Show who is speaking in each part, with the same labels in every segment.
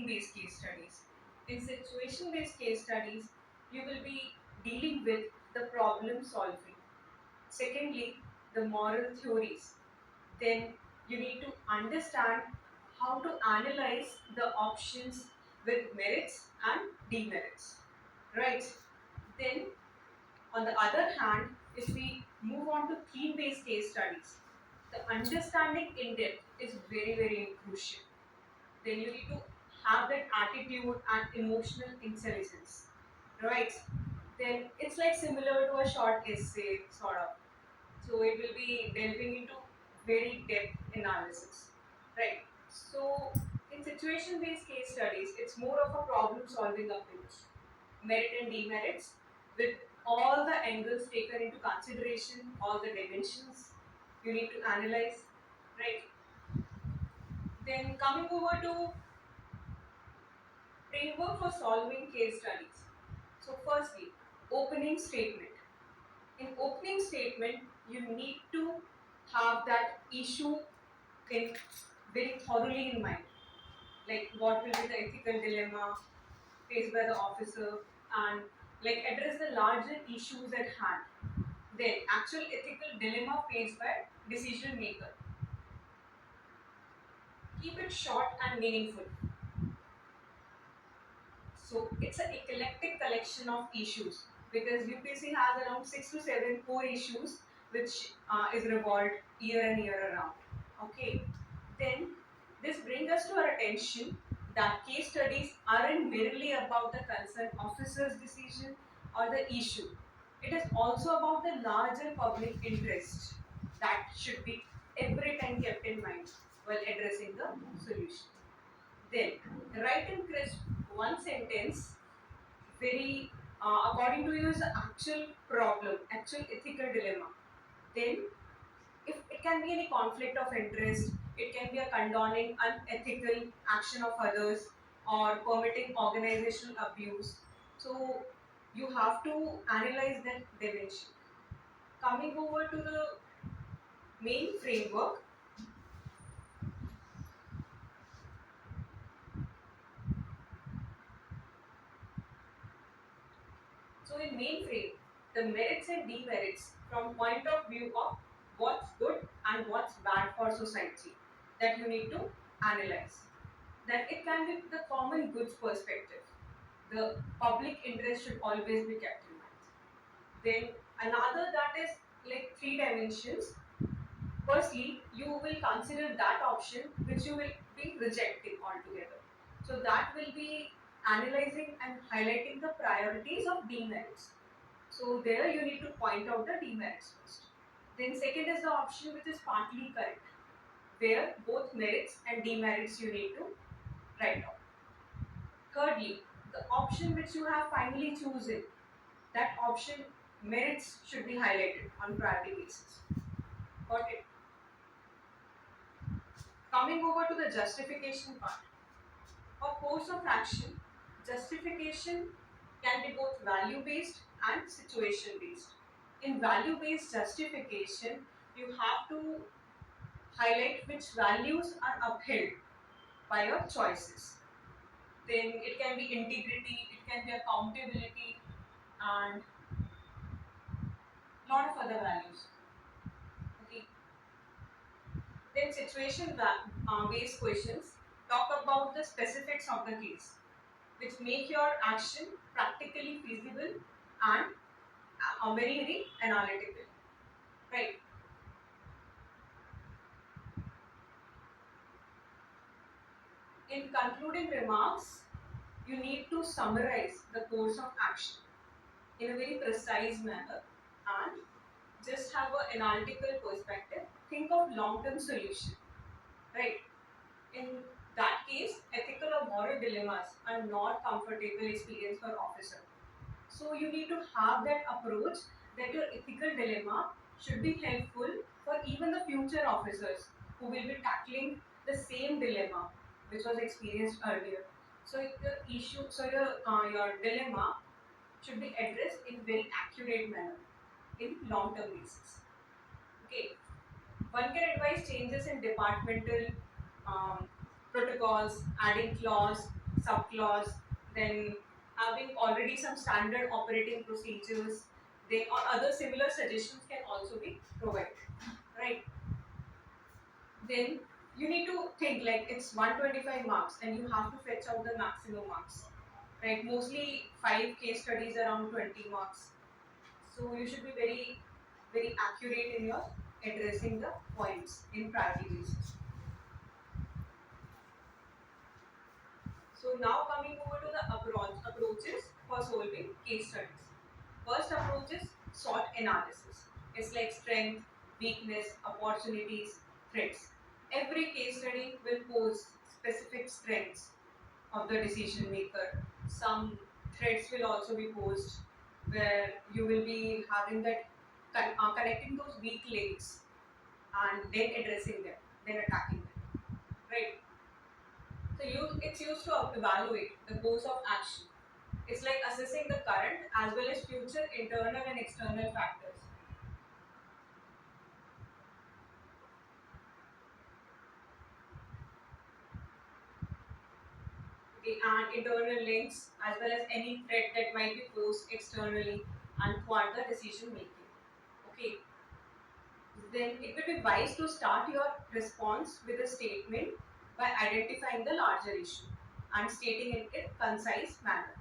Speaker 1: situation-based case studies. In situation-based case studies, you will be dealing with the problem solving. Secondly, the moral theories. Then you need to understand how to analyze the options with merits and demerits. Right? Then, on the other hand, if we move on to theme-based case studies, the understanding in depth is very, very crucial. Then you need to have that attitude and emotional intelligence, right? Then it's like similar to a short essay, sort of. So it will be delving into very depth analysis, right? So in situation-based case studies, it's more of a problem-solving approach, merit and demerits, with all the angles taken into consideration, all the dimensions you need to analyze, right? Then coming over to framework for solving case studies. So firstly, opening statement. In opening statement, you need to have that issue in very thoroughly in mind. Like what will be the ethical dilemma faced by the officer, and like address the larger issues at hand. Then actual ethical dilemma faced by decision maker. Keep it short and meaningful. So it's an eclectic collection of issues because UPSC has around 6 to 7 core issues which is revolved year and year around. Okay, then this brings us to our attention that case studies aren't merely about the concerned officer's decision or the issue. It is also about the larger public interest that should be every time kept in mind while addressing the solution. Then, write in crisp one sentence, very according to your actual problem, actual ethical dilemma. Then, if it can be any conflict of interest, it can be a condoning unethical action of others or permitting organizational abuse. So, you have to analyze that dimension. Coming over to the main framework. So in mainframe, the merits and demerits from point of view of what's good and what's bad for society that you need to analyze. Then it can be the common goods perspective. The public interest should always be kept in mind. Then another that is like three dimensions. Firstly, you will consider that option which you will be rejecting altogether. So that will be analyzing and highlighting the priorities of demerits. So there you need to point out the demerits first. Then second is the option which is partly correct, where both merits and demerits you need to write down. Thirdly, the option which you have finally chosen, that option merits should be highlighted on priority basis. Got it? Coming over to the justification part. For course of action, justification can be both value-based and situation-based. In value-based justification, you have to highlight which values are upheld by your choices. Then it can be integrity, it can be accountability, and lot of other values. Okay. Then situation-based questions talk about the specifics of the case, which make your action practically feasible and very, very analytical. Right. In concluding remarks, you need to summarize the course of action in a very precise manner and just have an analytical perspective. Think of long-term solution, right? In that case, ethical or moral dilemmas are not comfortable experience for officer. So you need to have that approach that your ethical dilemma should be helpful for even the future officers who will be tackling the same dilemma which was experienced earlier. So your dilemma should be addressed in very accurate manner in long-term basis. Okay, one can advise changes in departmental protocols, adding clause subclause, then having already some standard operating procedures, then or other similar suggestions can also be provided, right? Then you need to think like it's 125 marks and you have to fetch out the maximum marks, right? Mostly 5 case studies around 20 marks. So you should be very accurate in your addressing the points in priority basis. So now coming over to the approaches for solving case studies. First approach is SWOT analysis. It's like strength, weakness, opportunities, threats. Every case study will pose specific strengths of the decision maker. Some threats will also be posed where you will be having that connecting those weak links and then addressing them, then attacking them, right? So it's used to evaluate the course of action. It's like assessing the current as well as future internal and external factors. Okay, and internal links as well as any threat that might be posed externally and thwart the decision making. Okay, then it will be wise to start your response with a statement by identifying the larger issue and stating it in a concise manner.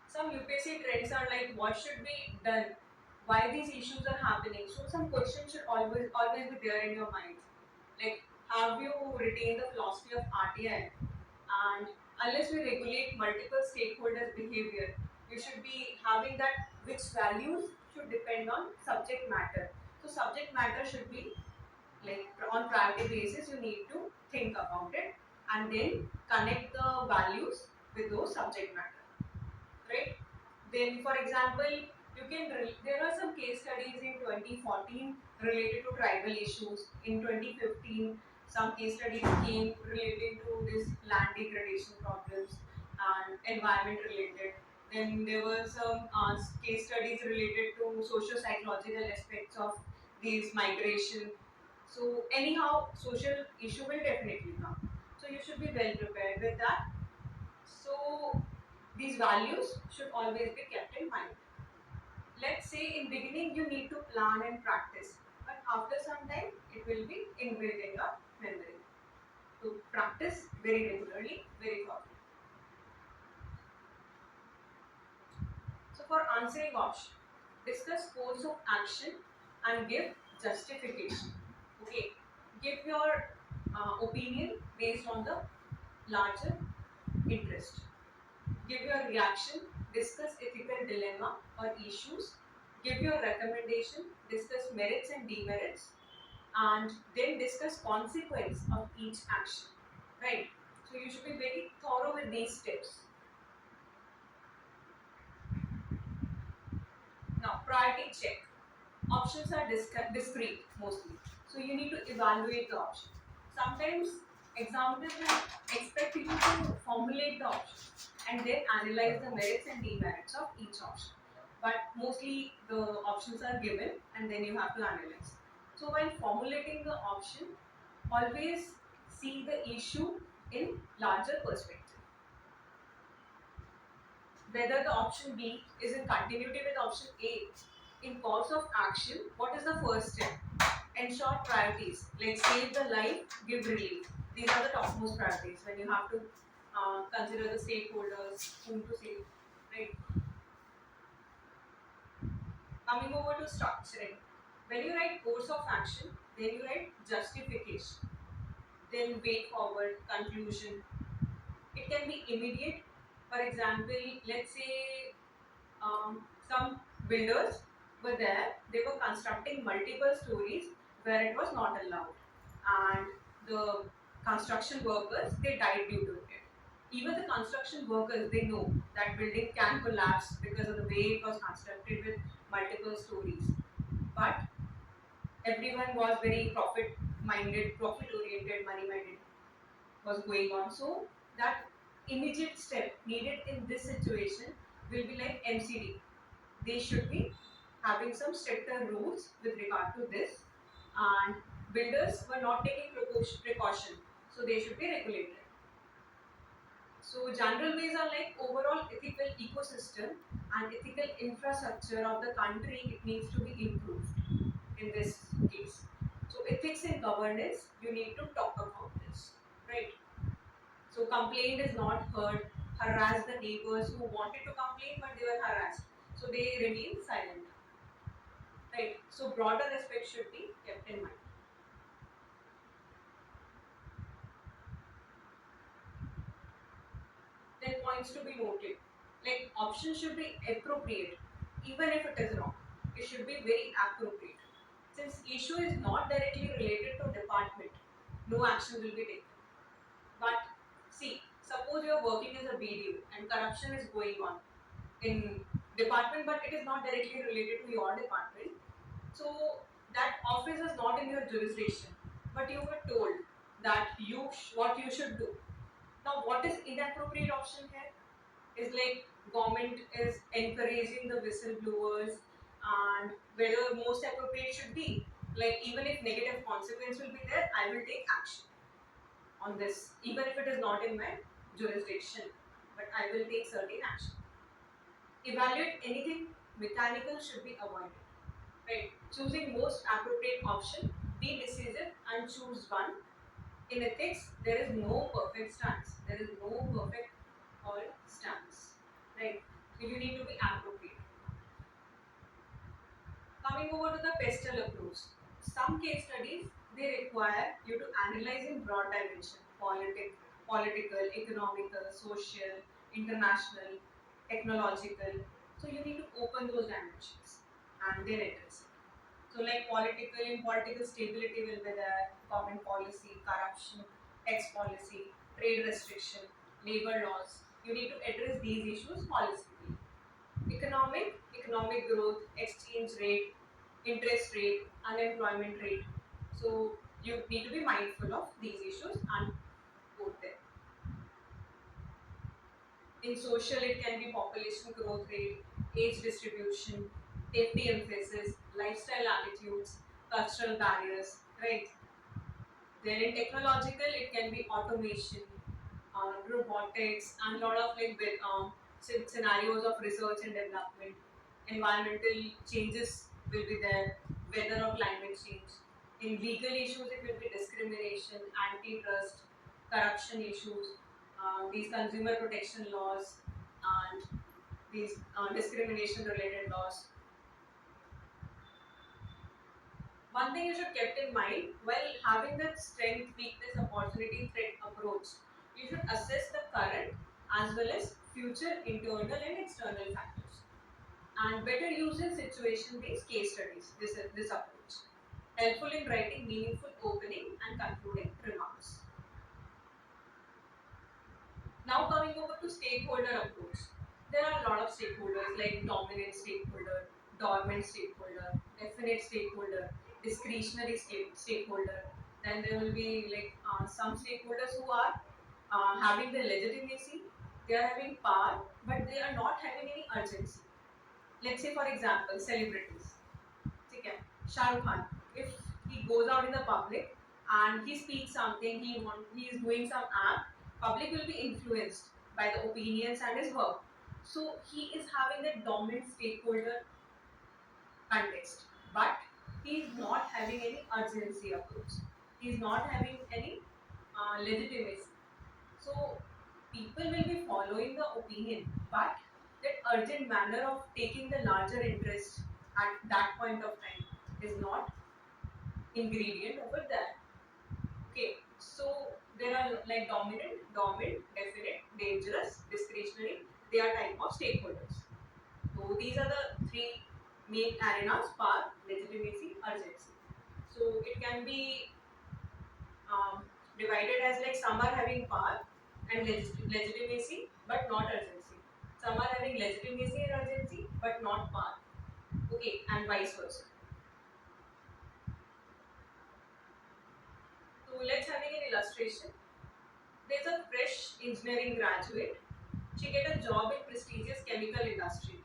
Speaker 1: Some UPSC trends are like what should be done, why these issues are happening. So some questions should always be there in your mind. Like, have you retained the philosophy of RTI? And unless we regulate multiple stakeholders' behavior, you should be having that which values should depend on subject matter. So subject matter should be like on priority basis. You need to think about it and then connect the values with those subject matter, right? Then, for example, there are some case studies in 2014 related to tribal issues. In 2015, some case studies came related to this land degradation problems and environment related. Then there were some case studies related to social psychological aspects of these migration. So anyhow, social issue will definitely come. So you should be well prepared with that. So these values should always be kept in mind. Let's say in beginning you need to plan and practice, but after some time it will be inbuilt in your memory. So practice very regularly, very thoroughly. So for answering option, discuss course of action and give justification. Okay, give your opinion based on the larger interest. Give your reaction, discuss ethical dilemma or issues, give your recommendation, discuss merits and demerits, and then discuss consequence of each action. Right? So you should be very thorough with these steps. Now, priority check. Options are discrete mostly. So you need to evaluate the option. Sometimes examiners will expect you to formulate the option and then analyze the merits and demerits of each option. But mostly the options are given and then you have to analyze. So while formulating the option, always see the issue in larger perspective. Whether the option B is in continuity with option A. In course of action, what is the first step? Ensure priorities like save the life, give relief. These are the topmost priorities when you have to consider the stakeholders, whom to save, right? Coming over to structuring. When you write course of action, then you write justification, then way forward, conclusion. It can be immediate. For example, let's say some builders were there, they were constructing multiple stories where it was not allowed, and the construction workers they died due to it. Even the construction workers they know that building can collapse because of the way it was constructed with multiple stories, but everyone was very profit minded, profit oriented, money minded was going on. So that immediate step needed in this situation will be like MCD. They should be having some stricter rules with regard to this, and builders were not taking precaution. So they should be regulated. So general ways are like overall ethical ecosystem and ethical infrastructure of the country, it needs to be improved in this case. So ethics in governance, you need to talk about this, right? So complaint is not heard, harass the neighbors who wanted to complain but they were harassed. So they remain silent, right? So broader aspects should be kept in mind. Then points to be noted. Like options should be appropriate, even if it is wrong. It should be very appropriate. Since issue is not directly related to department, no action will be taken. But see, suppose you are working as a BDO and corruption is going on in department, but it is not directly related to your department. So that office is not in your jurisdiction, but you were told that what you should do. Now, what is inappropriate option here? Is like government is encouraging the whistleblowers, and whether most appropriate should be like even if negative consequence will be there, I will take action on this, even if it is not in my jurisdiction, but I will take certain action. Evaluate anything mechanical should be avoided. Right? Choosing most appropriate option, be decisive and choose one. In ethics, there is no perfect stance. There is no perfect all stance. Right? So you need to be appropriate. Coming over to the pestle approach. Some case studies they require you to analyze in broad dimension, political, economical, social, international, technological. So you need to open those dimensions and then address it. So like in political stability will be there, government policy, corruption, tax policy, trade restriction, labor laws. You need to address these issues holistically. Economic growth, exchange rate, interest rate, unemployment rate. So you need to be mindful of these issues and put them. In social, it can be population growth rate, age distribution, safety emphasis, lifestyle attitudes, cultural barriers, right? Then in technological, it can be automation, robotics, and a lot of like scenarios of research and development. Environmental changes will be there, weather or climate change. In legal issues, it will be discrimination, antitrust, corruption issues, these consumer protection laws, and these discrimination related laws. One thing you should keep in mind while having that strength, weakness, opportunity, threat approach, you should assess the current as well as future internal and external factors. And better use in situation-based case studies. This approach helpful in writing meaningful opening and concluding remarks. Now coming over to stakeholder approach. There are a lot of stakeholders like dominant stakeholder, dormant stakeholder, definite stakeholder, discretionary stakeholder. Then there will be like some stakeholders who are having the legitimacy, they are having power, but they are not having any urgency. Let's say for example, celebrities. Okay, Shah Rukh Khan, if he goes out in the public and he speaks something, he is doing some act, public will be influenced by the opinions and his work. So he is having that dominant stakeholder context, but he is not having any urgency approach. He is not having any legitimacy. So people will be following the opinion, but that urgent manner of taking the larger interest at that point of time is not ingredient over there. Okay, so there are like dominant, definite, dangerous, discretionary. They are type of stakeholders. So these are the three main arenas: power, legitimacy, urgency. So it can be um, divided as like some are having power and legitimacy but not urgency. Some are having legitimacy and urgency but not power. Okay, and vice versa. So let's having an illustration. There's a fresh engineering graduate. She get a job in prestigious chemical industry.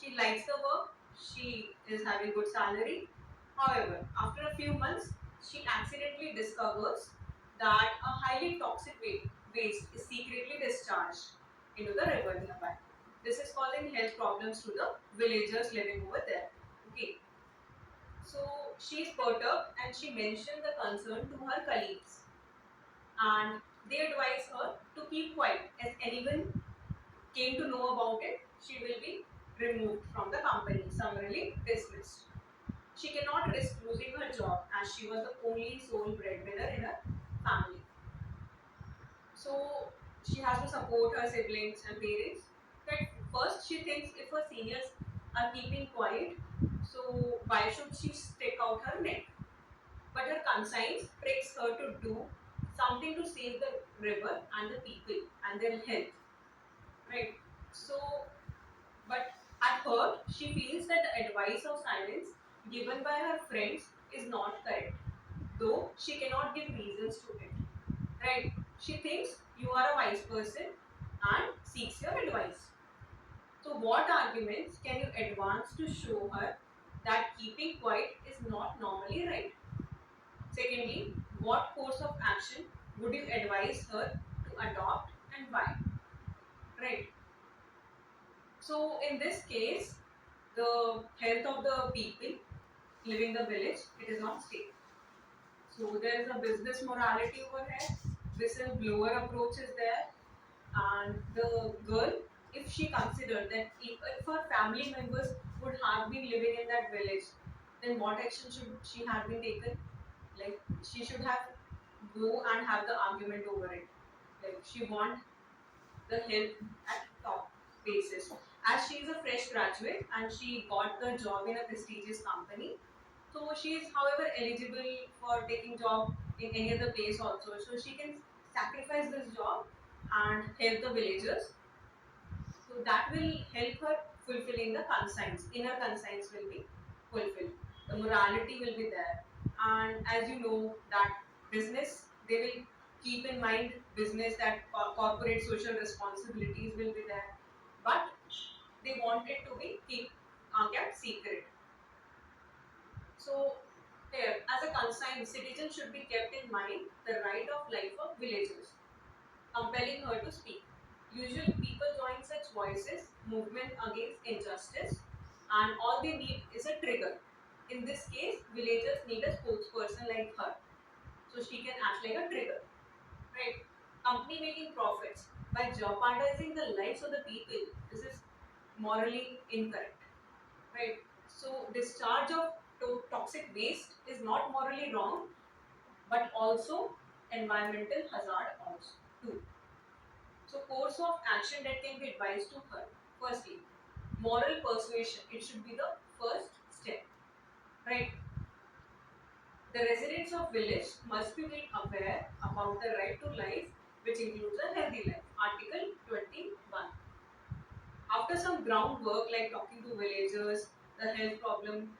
Speaker 1: She likes the work. She is having good salary. However, after a few months, she accidentally discovers that a highly toxic waste is secretly discharged into the river nearby. This is causing health problems to the villagers living over there. Okay, so she is perturbed and she mentioned the concern to her colleagues, and they advise her to keep quiet. As anyone came to know about it, she will be removed from the company, summarily dismissed. She cannot risk losing her job as she was the only sole breadwinner in her family. So she has to support her siblings and parents. That first she thinks if her seniors are keeping quiet, so why should she stick out her neck? But her conscience pricks her to do something to save the river and the people and their health. Right? So, but at heart, she feels that the advice of silence given by her friends is not correct, though she cannot give reasons to it. Right? She thinks you are a wise person and seeks your advice. So, what arguments can you advance to show her that keeping quiet is not normally right? Secondly, what course of action would you advise her to adopt and why? Right. So, in this case, the health of the people living the village, it is not stable. So there is a business morality over here. Whistleblower approach is there, and the girl, if she considered that if her family members would have been living in that village, then what action should she have been taken? Like she should have go and have the argument over it. Like she want the help at top basis. As she is a fresh graduate and she got the job in a prestigious company, so she is, however, eligible for taking job in any other place also. So she can sacrifice this job and help the villagers. So that will help her fulfilling the conscience. Inner conscience will be fulfilled. The morality will be there. And as you know that business, they will keep in mind business that corporate social responsibilities will be there. But they want it to be kept secret. So, here, as a consigned, citizens should be kept in mind the right of life of villagers, compelling her to speak. Usually, people join such voices, movement against injustice, and all they need is a trigger. In this case, villagers need a spokesperson like her, so she can act like a trigger, right? Company making profits by jeopardizing the lives of the people. This is morally incorrect, right? So discharge of toxic waste is not morally wrong, but also environmental hazard also too. So course of action that can be advised to her. Firstly, moral persuasion. It should be the first step, right? The residents of village must be made aware about the right to life, which includes a healthy life. Article 21. After some groundwork like talking to villagers, the health problem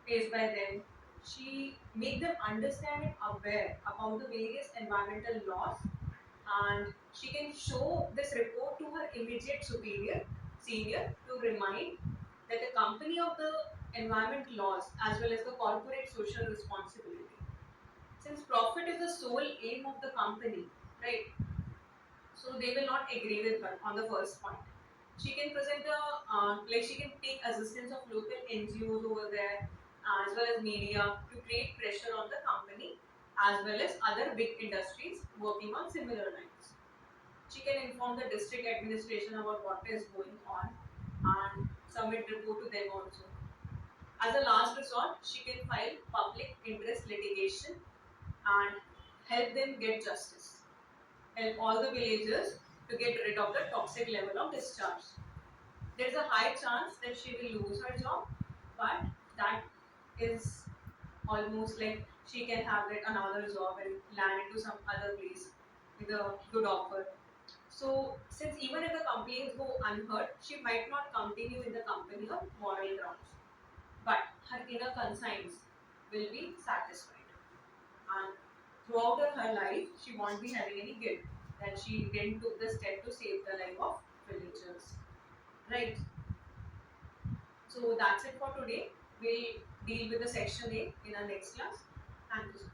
Speaker 1: faced by them. She make them understand and aware about the various environmental laws, and she can show this report to her immediate senior to remind that the company of the environment laws as well as the corporate social responsibility. Since profit is the sole aim of the company, right? So they will not agree with her on the first point. She can present a like she can take assistance of local NGOs over there as well as media to create pressure on the company as well as other big industries working on similar lines. She can inform the district administration about what is going on and submit report to them also. As a last resort, she can file public interest litigation and help them get justice, help all the villagers to get rid of the toxic level of discharge. There is a high chance that she will lose her job, but that is almost like she can have it another job and land into some other place with a good offer. So, since even if the complaints go unheard, she might not continue in the company on moral grounds, but her inner conscience will be satisfied. And throughout her life, she won't be having any guilt that she didn't took the step to save the life of villagers. Right. So that's it for today. We'll deal with the section A in our next class. Thank you.